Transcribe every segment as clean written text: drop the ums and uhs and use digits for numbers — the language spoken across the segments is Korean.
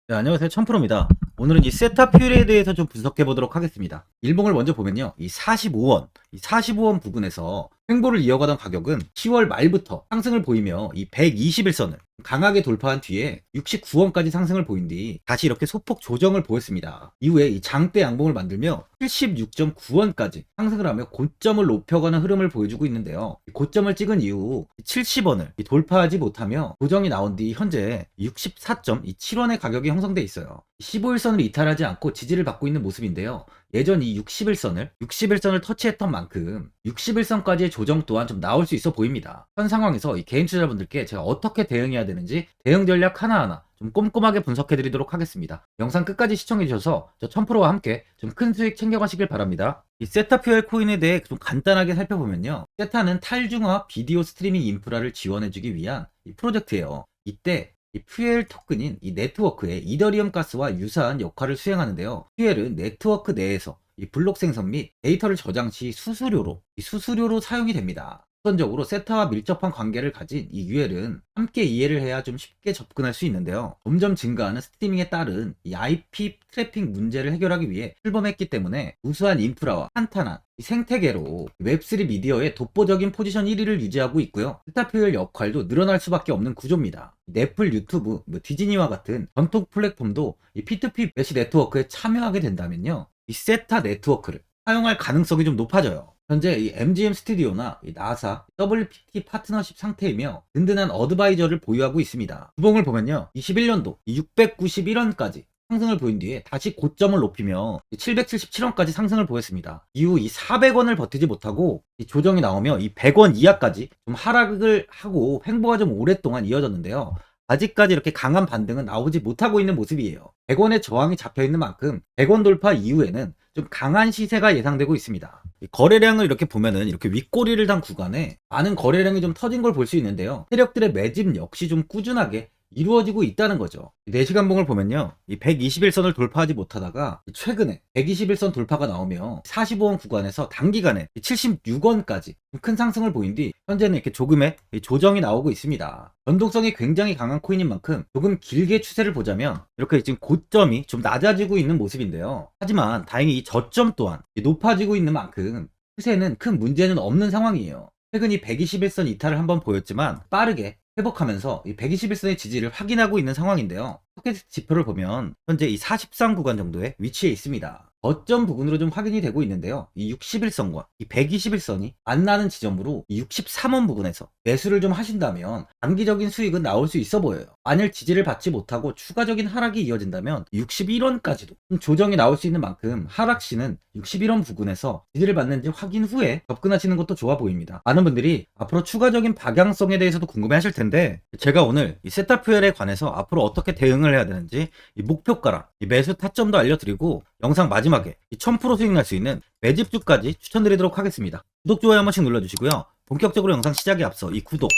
네, 안녕하세요. 천프로입니다. 오늘은 이 세타퓨리에 대해서 좀 분석해 보도록 하겠습니다. 일봉을 먼저 보면요. 이 45원, 이 45원 부근에서 횡보를 이어가던 가격은 10월 말부터 상승을 보이며 이 121선을 강하게 돌파한 뒤에 69원까지 상승을 보인 뒤 다시 이렇게 소폭 조정을 보였습니다. 이후에 이 장대 양봉을 만들며 76.9원까지 상승을 하며 고점을 높여가는 흐름을 보여주고 있는데요. 고점을 찍은 이후 70원을 돌파하지 못하며 조정이 나온 뒤 현재 64.7원의 가격이 형성돼 있어요. 15일선을 이탈하지 않고 지지를 받고 있는 모습인데요. 예전 이 61선을 터치했던 만큼 61선까지의 조정 또한 좀 나올 수 있어 보입니다. 현 상황에서 이 개인 투자자분들께 제가 어떻게 대응해야 되는지 대응 전략 하나하나 좀 꼼꼼하게 분석해 드리도록 하겠습니다. 영상 끝까지 시청해 주셔서 저 천프로와 함께 좀 큰 수익 챙겨가시길 바랍니다. 이 세타퓨엘 코인에 대해 좀 간단하게 살펴보면요. 세타는 탈중화 비디오 스트리밍 인프라를 지원해주기 위한 이 프로젝트예요. 이때 이 퓨엘 토큰인 이 네트워크의 이더리움 가스와 유사한 역할을 수행하는데요. 퓨엘은 네트워크 내에서 이 블록 생성 및 데이터를 저장 시 수수료로 사용이 됩니다. 우선적으로 세타와 밀접한 관계를 가진 이 UL은 함께 이해를 해야 좀 쉽게 접근할 수 있는데요. 점점 증가하는 스트리밍에 따른 이 IP 트래픽 문제를 해결하기 위해 출범했기 때문에 우수한 인프라와 탄탄한 생태계로 웹3 미디어의 독보적인 포지션 1위를 유지하고 있고요. 세타퓨엘 역할도 늘어날 수밖에 없는 구조입니다. 넷플, 유튜브, 디즈니와 같은 전통 플랫폼도 이 P2P 메시 네트워크에 참여하게 된다면요. 이 세타 네트워크를 사용할 가능성이 좀 높아져요. 현재 이 MGM 스튜디오나 이 나사, WPT 파트너십 상태이며 든든한 어드바이저를 보유하고 있습니다. 주봉을 보면요. 21년도 691원까지 상승을 보인 뒤에 다시 고점을 높이며 777원까지 상승을 보였습니다. 이후 이 400원을 버티지 못하고 이 조정이 나오며 이 100원 이하까지 좀 하락을 하고 횡보가 좀 오랫동안 이어졌는데요. 아직까지 이렇게 강한 반등은 나오지 못하고 있는 모습이에요. 100원의 저항이 잡혀 있는 만큼 100원 돌파 이후에는 좀 강한 시세가 예상되고 있습니다. 거래량을 이렇게 보면은 이렇게 윗꼬리를 단 구간에 많은 거래량이 좀 터진 걸 볼 수 있는데요. 세력들의 매집 역시 좀 꾸준하게 이루어지고 있다는 거죠. 4시간봉을 보면요. 이 121선을 돌파하지 못하다가 최근에 121선 돌파가 나오며 45원 구간에서 단기간에 76원까지 큰 상승을 보인 뒤 현재는 이렇게 조금의 조정이 나오고 있습니다. 변동성이 굉장히 강한 코인인 만큼 조금 길게 추세를 보자면 이렇게 지금 고점이 좀 낮아지고 있는 모습인데요. 하지만 다행히 이 저점 또한 높아지고 있는 만큼 추세는 큰 문제는 없는 상황이에요. 최근 이 121선 이탈을 한번 보였지만 빠르게 회복하면서 이 121선의 지지를 확인하고 있는 상황인데요. 포켓 지표를 보면 현재 이 43 구간 정도에 위치해 있습니다. 저점 부근으로 좀 확인이 되고 있는데요. 이 61선과 이 121선이 만나는 지점으로 이 63원 부근에서 매수를 좀 하신다면 단기적인 수익은 나올 수 있어 보여요. 만일 지지를 받지 못하고 추가적인 하락이 이어진다면 61원까지도 조정이 나올 수 있는 만큼 하락시는 61원 부근에서 지지를 받는지 확인 후에 접근하시는 것도 좋아 보입니다. 많은 분들이 앞으로 추가적인 방향성에 대해서도 궁금해 하실 텐데 제가 오늘 이 세타퓨엘에 관해서 앞으로 어떻게 대응을 해야 되는지 이 목표가랑 이 매수 타점도 알려드리고 영상 마지막에 이 1000% 수익 날 수 있는 매집주까지 추천드리도록 하겠습니다. 구독, 좋아요 한 번씩 눌러주시고요. 본격적으로 영상 시작에 앞서 이 구독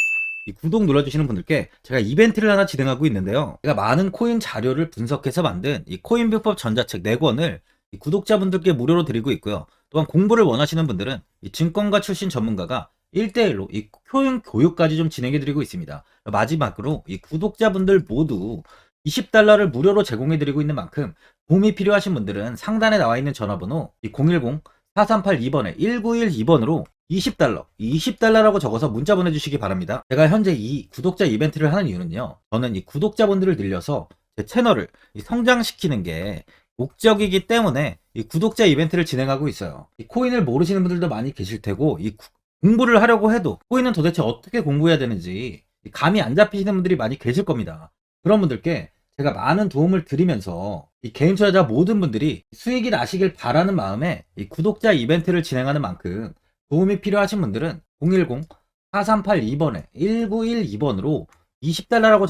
눌러주시는 분들께 제가 이벤트를 하나 진행하고 있는데요. 제가 많은 코인 자료를 분석해서 만든 이 코인비법 전자책 4권을 이 구독자분들께 무료로 드리고 있고요. 또한 공부를 원하시는 분들은 이 증권가 출신 전문가가 1대1로 이 코인 교육까지 좀 진행해드리고 있습니다. 마지막으로 이 구독자분들 모두 20달러를 무료로 제공해드리고 있는 만큼 도움이 필요하신 분들은 상단에 나와 있는 전화번호 010-4382번에 1912번으로 20달러라고 적어서 문자 보내주시기 바랍니다. 제가 현재 이 구독자 이벤트를 하는 이유는요. 저는 이 구독자분들을 늘려서 제 채널을 성장시키는 게 목적이기 때문에 이 구독자 이벤트를 진행하고 있어요. 이 코인을 모르시는 분들도 많이 계실 테고 이 공부를 하려고 해도 코인은 도대체 어떻게 공부해야 되는지 감이 안 잡히시는 분들이 많이 계실 겁니다. 그런 분들께 제가 많은 도움을 드리면서 이 개인 투자자 모든 분들이 수익이 나시길 바라는 마음에 이 구독자 이벤트를 진행하는 만큼 도움이 필요하신 분들은 010-4382번에 1912번으로 20달러라고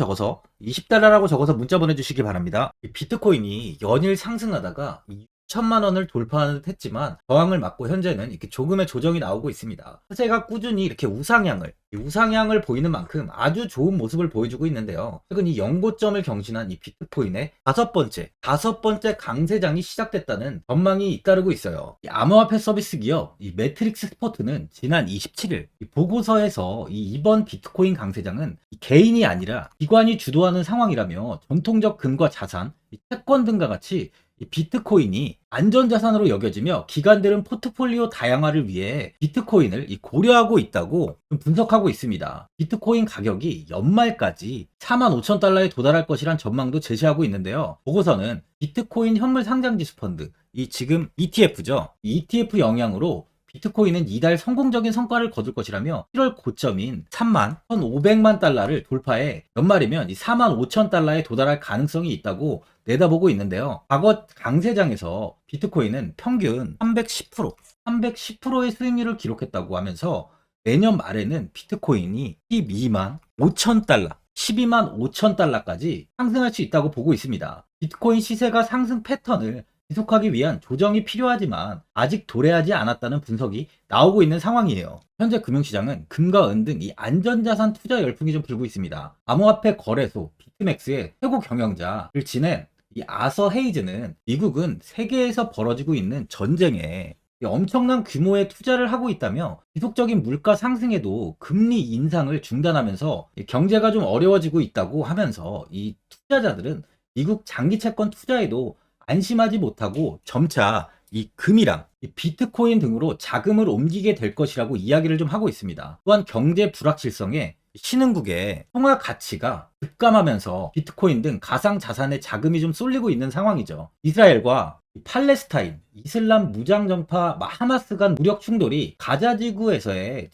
적어서 문자 보내주시기 바랍니다. 이 비트코인이 연일 상승하다가 천만 원을 돌파하는 듯 했지만 저항을 맞고 현재는 이렇게 조금의 조정이 나오고 있습니다. 차세가 꾸준히 이렇게 우상향을 보이는 만큼 아주 좋은 모습을 보여주고 있는데요. 최근 이 연고점을 경신한 이 비트코인의 다섯 번째 강세장이 시작됐다는 전망이 잇따르고 있어요. 이 암호화폐 서비스 기업 이 매트릭스 스포트는 지난 27일 이 보고서에서 이번 비트코인 강세장은 개인이 아니라 기관이 주도하는 상황이라며 전통적 금과 자산, 채권 등과 같이 이 비트코인이 안전자산으로 여겨지며 기관들은 포트폴리오 다양화를 위해 비트코인을 고려하고 있다고 분석하고 있습니다. 비트코인 가격이 연말까지 45,000달러에 도달할 것이란 전망도 제시하고 있는데요. 보고서는 비트코인 현물 상장지수 펀드, 이 지금 ETF죠. 이 ETF 영향으로 비트코인은 이달 성공적인 성과를 거둘 것이라며 7월 고점인 31,500만 달러를 돌파해 연말이면 45,000달러에 도달할 가능성이 있다고 내다보고 있는데요. 과거 강세장에서 비트코인은 평균 310%의 수익률을 기록했다고 하면서 내년 말에는 비트코인이 12만 5천 달러까지 상승할 수 있다고 보고 있습니다. 비트코인 시세가 상승 패턴을 지속하기 위한 조정이 필요하지만 아직 도래하지 않았다는 분석이 나오고 있는 상황이에요. 현재 금융시장은 금과 은 등 이 안전자산 투자 열풍이 좀 불고 있습니다. 암호화폐 거래소 비트맥스의 최고 경영자를 지낸 이 아서 헤이즈는 미국은 세계에서 벌어지고 있는 전쟁에 엄청난 규모의 투자를 하고 있다며 지속적인 물가 상승에도 금리 인상을 중단하면서 경제가 좀 어려워지고 있다고 하면서 이 투자자들은 미국 장기 채권 투자에도 안심하지 못하고 점차 이 금이랑 이 비트코인 등으로 자금을 옮기게 될 것이라고 이야기를 좀 하고 있습니다. 또한 경제 불확실성에 신흥국의 통화 가치가 급감하면서 비트코인 등 가상 자산에 자금이 좀 쏠리고 있는 상황이죠. 이스라엘과 팔레스타인, 이슬람 무장정파 하마스 간 무력 충돌이 가자 지구에서의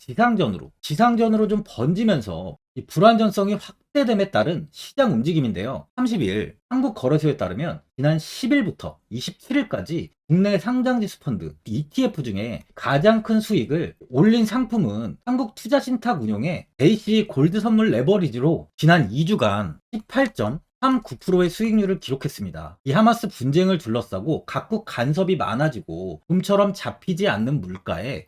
지상전으로 좀 번지면서 이 불안전성이 확대됨에 따른 시장 움직임인데요. 30일 한국거래소에 따르면 지난 10일부터 27일까지 국내 상장지수 펀드 ETF 중에 가장 큰 수익을 올린 상품은 한국투자신탁 운용의 JC 골드 선물 레버리지로 지난 2주간 18.39%의 수익률을 기록했습니다. 이 하마스 분쟁을 둘러싸고 각국 간섭이 많아지고 좀처럼 잡히지 않는 물가에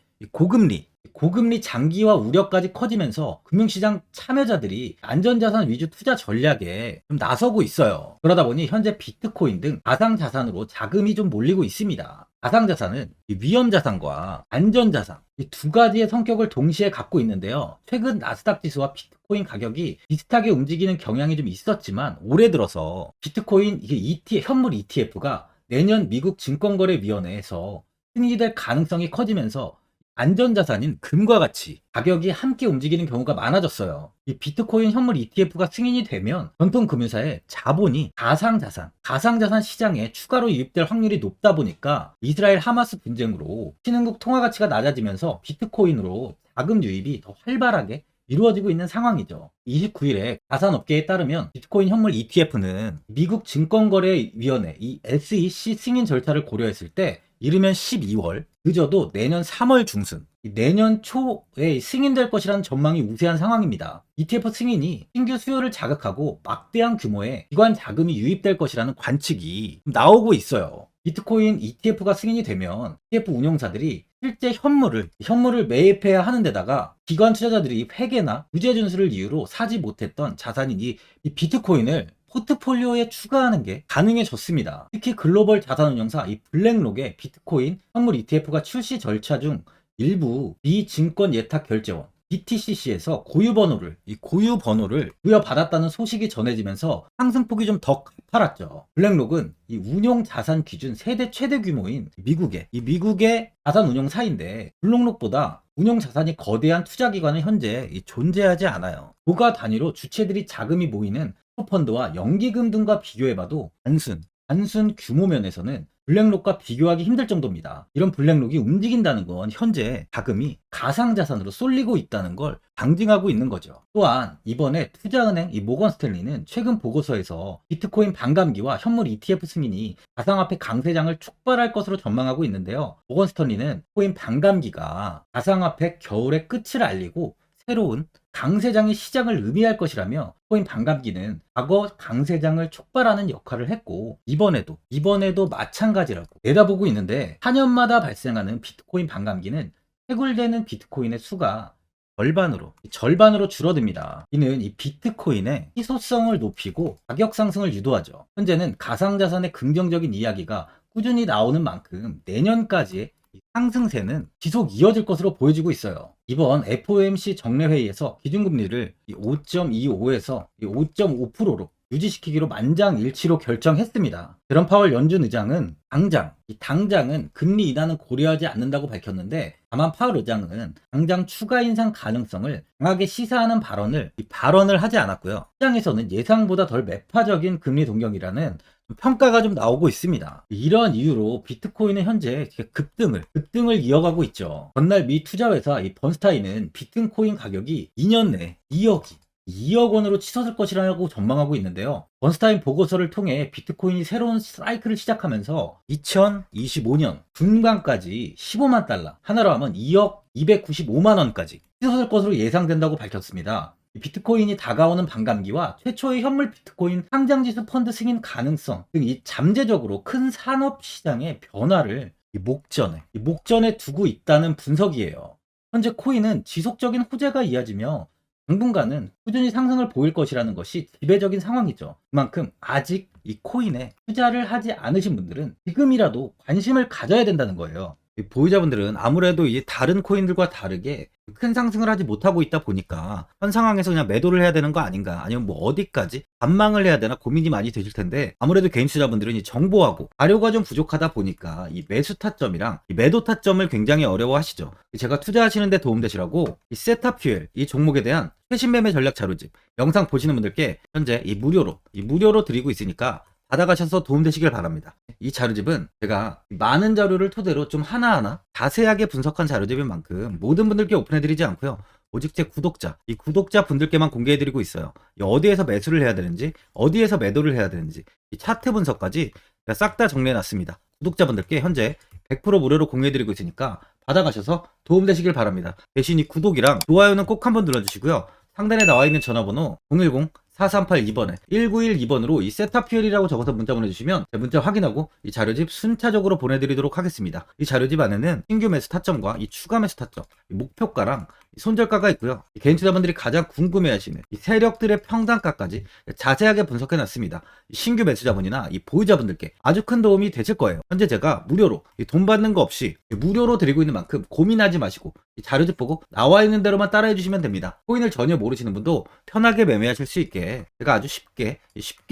고금리 장기화 우려까지 커지면서 금융시장 참여자들이 안전자산 위주 투자 전략에 좀 나서고 있어요. 그러다 보니 현재 비트코인 등 가상자산으로 자금이 좀 몰리고 있습니다. 가상자산은 위험자산과 안전자산 이 두 가지의 성격을 동시에 갖고 있는데요. 최근 나스닥 지수와 비트코인 가격이 비슷하게 움직이는 경향이 좀 있었지만 올해 들어서 비트코인 현물 ETF가 내년 미국 증권거래위원회에서 승인될 가능성이 커지면서 안전자산인 금과 같이 가격이 함께 움직이는 경우가 많아졌어요. 이 비트코인 현물 ETF가 승인이 되면 전통 금융사의 자본이 가상자산 시장에 추가로 유입될 확률이 높다 보니까 이스라엘 하마스 분쟁으로 신흥국 통화 가치가 낮아지면서 비트코인으로 자금 유입이 더 활발하게 이루어지고 있는 상황이죠. 29일에 가산업계에 따르면 비트코인 현물 ETF는 미국 증권거래위원회 이 SEC 승인 절차를 고려했을 때 이르면 12월, 늦어도 내년 3월 중순, 내년 초에 승인될 것이라는 전망이 우세한 상황입니다. ETF 승인이 신규 수요를 자극하고 막대한 규모의 기관 자금이 유입될 것이라는 관측이 나오고 있어요. 비트코인 ETF가 승인이 되면 ETF 운용사들이 실제 현물을 매입해야 하는 데다가 기관 투자자들이 회계나 무죄 준수를 이유로 사지 못했던 자산인 이 비트코인을 포트폴리오에 추가하는 게 가능해졌습니다. 특히 글로벌 자산운용사 이 블랙록의 비트코인 현물 ETF가 출시 절차 중 일부 비증권 예탁 결제원 BTCC에서 고유번호를 부여받았다는 소식이 전해지면서 상승폭이 좀 더 가팔았죠. 블랙록은 이 운용 자산 기준 세대 최대 규모인 미국의 자산 운용사인데 블랙록보다 운용 자산이 거대한 투자 기관은 현재 존재하지 않아요. 고가 단위로 주체들이 자금이 모이는 펀드와 연기금 등과 비교해봐도 단순 규모 면에서는 블랙록과 비교하기 힘들 정도입니다. 이런 블랙록이 움직인다는 건 현재 자금이 가상자산으로 쏠리고 있다는 걸 방증하고 있는 거죠. 또한 이번에 투자은행 모건 스탠리는 최근 보고서에서 비트코인 반감기와 현물 ETF 승인이 가상화폐 강세장을 촉발할 것으로 전망하고 있는데요. 모건 스탠리는 코인 반감기가 가상화폐 겨울의 끝을 알리고 새로운 강세장의 시작을 의미할 것이라며 코인 반감기는 과거 강세장을 촉발하는 역할을 했고 이번에도 마찬가지라고 내다보고 있는데 4년마다 발생하는 비트코인 반감기는 해굴되는 비트코인의 수가 절반으로 줄어듭니다. 이는 이 비트코인의 희소성을 높이고 가격 상승을 유도하죠. 현재는 가상자산의 긍정적인 이야기가 꾸준히 나오는 만큼 내년까지의 이 상승세는 지속 이어질 것으로 보여지고 있어요. 이번 FOMC 정례회의에서 기준금리를 5.25에서 5.5%로 유지시키기로 만장일치로 결정했습니다. 제롬 파월 연준 의장은 당장은 금리 인하는 고려하지 않는다고 밝혔는데, 다만 파월 의장은 당장 추가 인상 가능성을 강하게 시사하는 발언을 하지 않았고요. 시장에서는 예상보다 덜 매파적인 금리 동경이라는 평가가 좀 나오고 있습니다. 이러한 이유로 비트코인은 현재 급등을 이어가고 있죠. 전날 미 투자회사 이 번스타인은 비트코인 가격이 2년 내 2억 원으로 치솟을 것이라고 전망하고 있는데요. 번스타인 보고서를 통해 비트코인이 새로운 사이클을 시작하면서 2025년 중반까지 15만 달러, 하나로 하면 2억 295만 원까지 치솟을 것으로 예상된다고 밝혔습니다. 비트코인이 다가오는 반감기와 최초의 현물 비트코인 상장지수 펀드 승인 가능성 등 이 잠재적으로 큰 산업 시장의 변화를 목전에 두고 있다는 분석이에요. 현재 코인은 지속적인 호재가 이어지며 당분간은 꾸준히 상승을 보일 것이라는 것이 지배적인 상황이죠. 그만큼 아직 이 코인에 투자를 하지 않으신 분들은 지금이라도 관심을 가져야 된다는 거예요. 보유자분들은 아무래도 이 다른 코인들과 다르게 큰 상승을 하지 못하고 있다 보니까 현 상황에서 그냥 매도를 해야 되는 거 아닌가, 아니면 뭐 어디까지 반망을 해야 되나 고민이 많이 되실 텐데, 아무래도 개인 투자분들은 이 정보하고 자료가 좀 부족하다 보니까 이 매수 타점이랑 이 매도 타점을 굉장히 어려워하시죠. 제가 투자하시는데 도움되시라고 이 세타퓨엘 이 종목에 대한 최신 매매 전략 자료집 영상 보시는 분들께 현재 이 무료로 드리고 있으니까 받아가셔서 도움되시길 바랍니다. 이 자료집은 제가 많은 자료를 토대로 좀 하나하나 자세하게 분석한 자료집인 만큼 모든 분들께 오픈해드리지 않고요. 오직 제 구독자 분들께만 공개해드리고 있어요. 어디에서 매수를 해야 되는지, 어디에서 매도를 해야 되는지, 이 차트 분석까지 싹 다 정리해놨습니다. 구독자분들께 현재 100% 무료로 공유해드리고 있으니까 받아가셔서 도움되시길 바랍니다. 대신 이 구독이랑 좋아요는 꼭 한번 눌러주시고요. 상단에 나와 있는 전화번호 010-4382번에 1912번으로 이 세타퓨엘이라고 적어서 문자 보내주시면 문자 확인하고 이 자료집 순차적으로 보내드리도록 하겠습니다. 이 자료집 안에는 신규 매수 타점과 이 추가 매수 타점, 이 목표가랑 이 손절가가 있고요. 이 개인 투자분들이 가장 궁금해하시는 이 세력들의 평단가까지 자세하게 분석해놨습니다. 신규 매수자분이나 이 보유자분들께 아주 큰 도움이 되실 거예요. 현재 제가 무료로 돈 받는 거 없이 무료로 드리고 있는 만큼 고민하지 마시고 이 자료집 보고 나와 있는 대로만 따라해 주시면 됩니다. 코인을 전혀 모르시는 분도 편하게 매매하실 수 있게 제가 아주 쉽게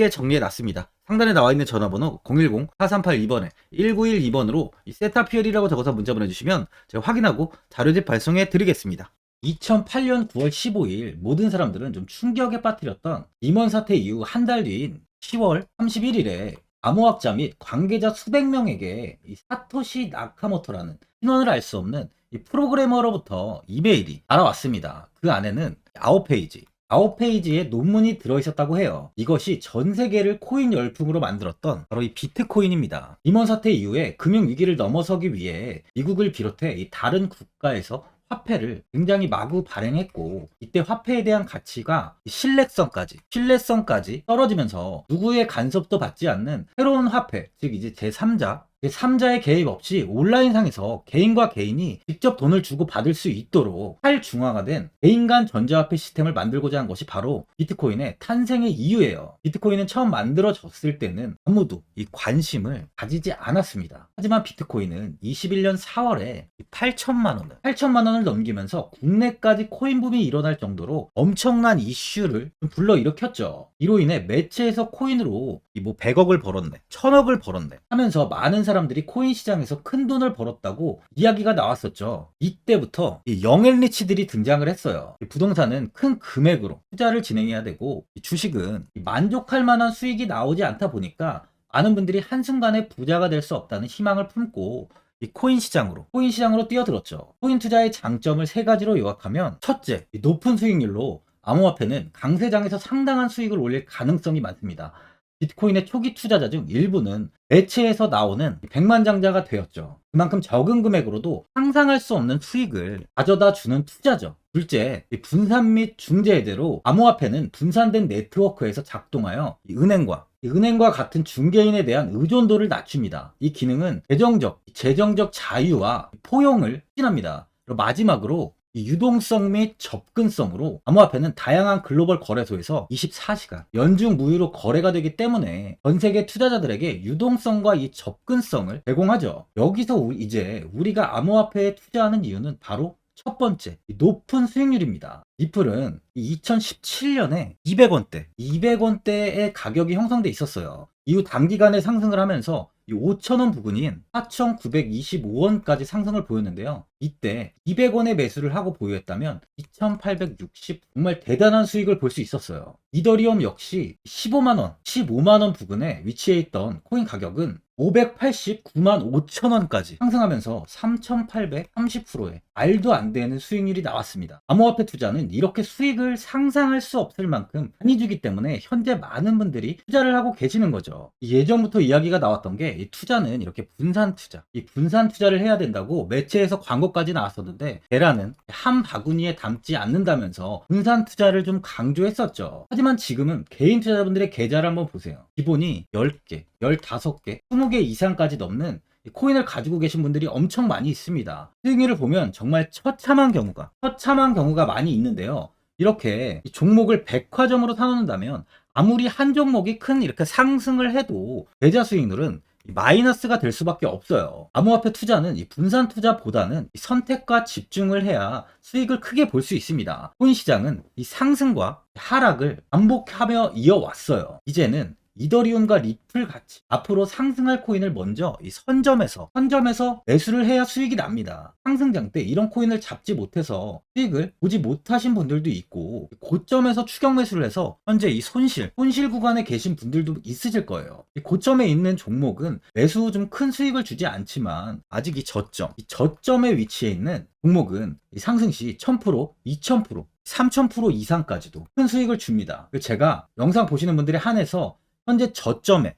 정리해 놨습니다. 상단에 나와 있는 전화번호 010-4382번에 1912번으로 이 세타퓨엘이라고 적어서 문자 보내주시면 제가 확인하고 자료집 발송해 드리겠습니다. 2008년 9월 15일 모든 사람들은 좀 충격에 빠뜨렸던 리먼 사태 이후 한 달 뒤인 10월 31일에 암호학자 및 관계자 수백 명에게 이 사토시 나카모토라는 신원을 알 수 없는 이 프로그래머로부터 이메일이 알아왔습니다. 그 안에는 9페이지의 논문이 들어있었다고 해요. 이것이 전 세계를 코인 열풍으로 만들었던 바로 이 비트코인입니다. 리먼 사태 이후에 금융위기를 넘어서기 위해 미국을 비롯해 이 다른 국가에서 화폐를 굉장히 마구 발행했고, 이때 화폐에 대한 가치가 신뢰성까지 떨어지면서 누구의 간섭도 받지 않는 새로운 화폐, 즉 이제 제3자의 개입 없이 온라인상에서 개인과 개인이 직접 돈을 주고 받을 수 있도록 탈중앙화된 개인 간 전자화폐 시스템을 만들고자 한 것이 바로 비트코인의 탄생의 이유예요. 비트코인은 처음 만들어졌을 때는 아무도 이 관심을 가지지 않았습니다. 하지만 비트코인은 21년 4월에 8천만 원을 넘기면서 국내까지 코인 붐이 일어날 정도로 엄청난 이슈를 불러일으켰죠. 이로 인해 매체에서 코인으로 100억을 벌었네, 1000억을 벌었네 하면서 많은 사람들이 코인 시장에서 큰 돈을 벌었다고 이야기가 나왔었죠. 이때부터 이 영앤리치들이 등장을 했어요. 부동산은 큰 금액으로 투자를 진행해야 되고, 주식은 만족할 만한 수익이 나오지 않다 보니까 많은 분들이 한순간에 부자가 될 수 없다는 희망을 품고 이 코인 시장으로 뛰어들었죠. 코인 투자의 장점을 세 가지로 요약하면, 첫째, 높은 수익률로 암호화폐는 강세장에서 상당한 수익을 올릴 가능성이 많습니다. 비트코인의 초기 투자자 중 일부는 매체에서 나오는 백만장자가 되었죠. 그만큼 적은 금액으로도 상상할 수 없는 수익을 가져다 주는 투자죠. 둘째, 분산 및 중재 해제로 암호화폐는 분산된 네트워크에서 작동하여 은행과 같은 중개인에 대한 의존도를 낮춥니다. 이 기능은 재정적 자유와 포용을 추진합니다. 마지막으로 이 유동성 및 접근성으로 암호화폐는 다양한 글로벌 거래소에서 24시간 연중 무휴로 거래가 되기 때문에 전 세계 투자자들에게 유동성과 이 접근성을 제공하죠. 여기서 이제 우리가 암호화폐에 투자하는 이유는 바로 첫 번째, 높은 수익률입니다. 리플은 2017년에 200원대의 가격이 형성돼 있었어요. 이후 단기간에 상승을 하면서 이 5,000원 부근인 4,925원까지 상승을 보였는데요. 이때 200원에 매수를 하고 보유했다면 2,860 정말 대단한 수익을 볼 수 있었어요. 이더리움 역시 15만원 부근에 위치해 있던 코인 가격은 589만 5천원까지 상승하면서 3,830%의 말도 안 되는 수익률이 나왔습니다. 암호화폐 투자는 이렇게 수익을 상상할 수 없을 만큼 많이 주기 때문에 현재 많은 분들이 투자를 하고 계시는 거죠. 예전부터 이야기가 나왔던 게 이 투자는 이렇게 분산 투자를 해야 된다고 매체에서 광고까지 나왔었는데 테라는 한 바구니에 담지 않는다면서 분산 투자를 좀 강조했었죠. 하지만 지금은 개인 투자자분들의 계좌를 한번 보세요. 기본이 10개, 15개, 20개 이상까지 넘는 코인을 가지고 계신 분들이 엄청 많이 있습니다. 수익률을 보면 정말 처참한 경우가 많이 있는데요. 이렇게 종목을 백화점으로 사놓는다면 아무리 한 종목이 큰 이렇게 상승을 해도 계좌 수익률은 마이너스가 될 수밖에 없어요. 암호화폐 투자는 이 분산 투자보다는 선택과 집중을 해야 수익을 크게 볼 수 있습니다. 코인 시장은 이 상승과 하락을 반복하며 이어왔어요. 이제는 이더리움과 리플 같이 앞으로 상승할 코인을 먼저 이 선점에서 매수를 해야 수익이 납니다. 상승장 때 이런 코인을 잡지 못해서 수익을 보지 못하신 분들도 있고, 고점에서 추격 매수를 해서 현재 이 손실 구간에 계신 분들도 있으실 거예요. 이 고점에 있는 종목은 매수 후 좀 큰 수익을 주지 않지만 아직 이 저점에 위치해 있는 종목은 이 상승 시 1000%, 2000%, 3000% 이상까지도 큰 수익을 줍니다. 제가 영상 보시는 분들에 한해서 현재 저점에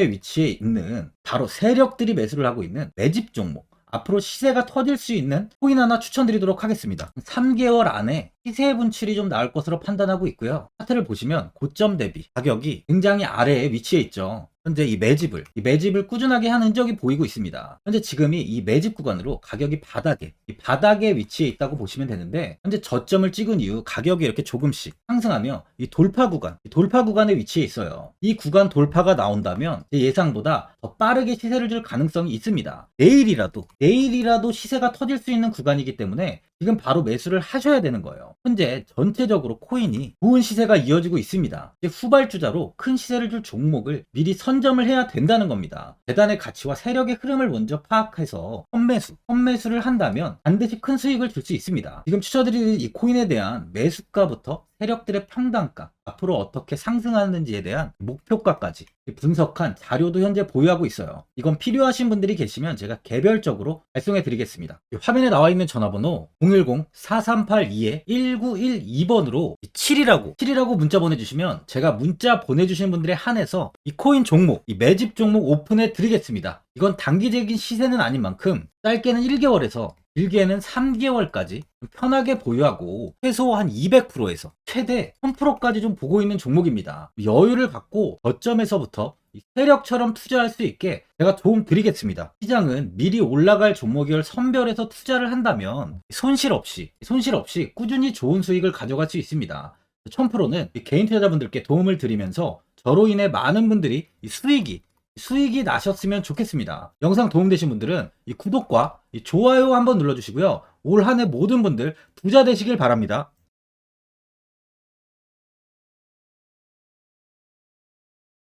위치해 있는 바로 세력들이 매수를 하고 있는 매집 종목, 앞으로 시세가 터질 수 있는 코인 하나 추천드리도록 하겠습니다. 3개월 안에 시세 분출이 좀 나올 것으로 판단하고 있고요. 차트를 보시면 고점 대비 가격이 굉장히 아래에 위치해 있죠. 현재 이 매집을 꾸준하게 한 흔적이 보이고 있습니다. 현재 지금이 이 매집 구간으로 가격이 바닥에 위치해 있다고 보시면 되는데, 현재 저점을 찍은 이후 가격이 이렇게 조금씩 상승하며 이 돌파 구간에 위치해 있어요. 이 구간 돌파가 나온다면 제 예상보다 더 빠르게 시세를 줄 가능성이 있습니다. 내일이라도 시세가 터질 수 있는 구간이기 때문에 지금 바로 매수를 하셔야 되는 거예요. 현재 전체적으로 코인이 좋은 시세가 이어지고 있습니다. 후발주자로 큰 시세를 줄 종목을 미리 선점을 해야 된다는 겁니다. 재단의 가치와 세력의 흐름을 먼저 파악해서 선매수를 한다면 반드시 큰 수익을 줄 수 있습니다. 지금 추천드리는 이 코인에 대한 매수가부터 세력들의 평단가, 앞으로 어떻게 상승하는지에 대한 목표가까지 분석한 자료도 현재 보유하고 있어요. 이건 필요하신 분들이 계시면 제가 개별적으로 발송해 드리겠습니다. 화면에 나와 있는 전화번호 010-4382-1912번으로 7이라고 문자 보내주시면 제가 문자 보내주시는 분들에 한해서 이 코인 종목, 이 매집 종목 오픈해 드리겠습니다. 이건 단기적인 시세는 아닌 만큼 짧게는 1개월에서 길게는 3개월까지 편하게 보유하고 최소 한 200%에서 최대 1000%까지 좀 보고 있는 종목입니다. 여유를 갖고 저점에서부터 세력처럼 투자할 수 있게 제가 도움 드리겠습니다. 시장은 미리 올라갈 종목을 선별해서 투자를 한다면 손실 없이 꾸준히 좋은 수익을 가져갈 수 있습니다. 1000%는 개인 투자자분들께 도움을 드리면서 저로 인해 많은 분들이 수익이 나셨으면 좋겠습니다. 영상 도움되신 분들은 이 구독과 이 좋아요 한번 눌러주시고요. 올 한 해 모든 분들 부자 되시길 바랍니다.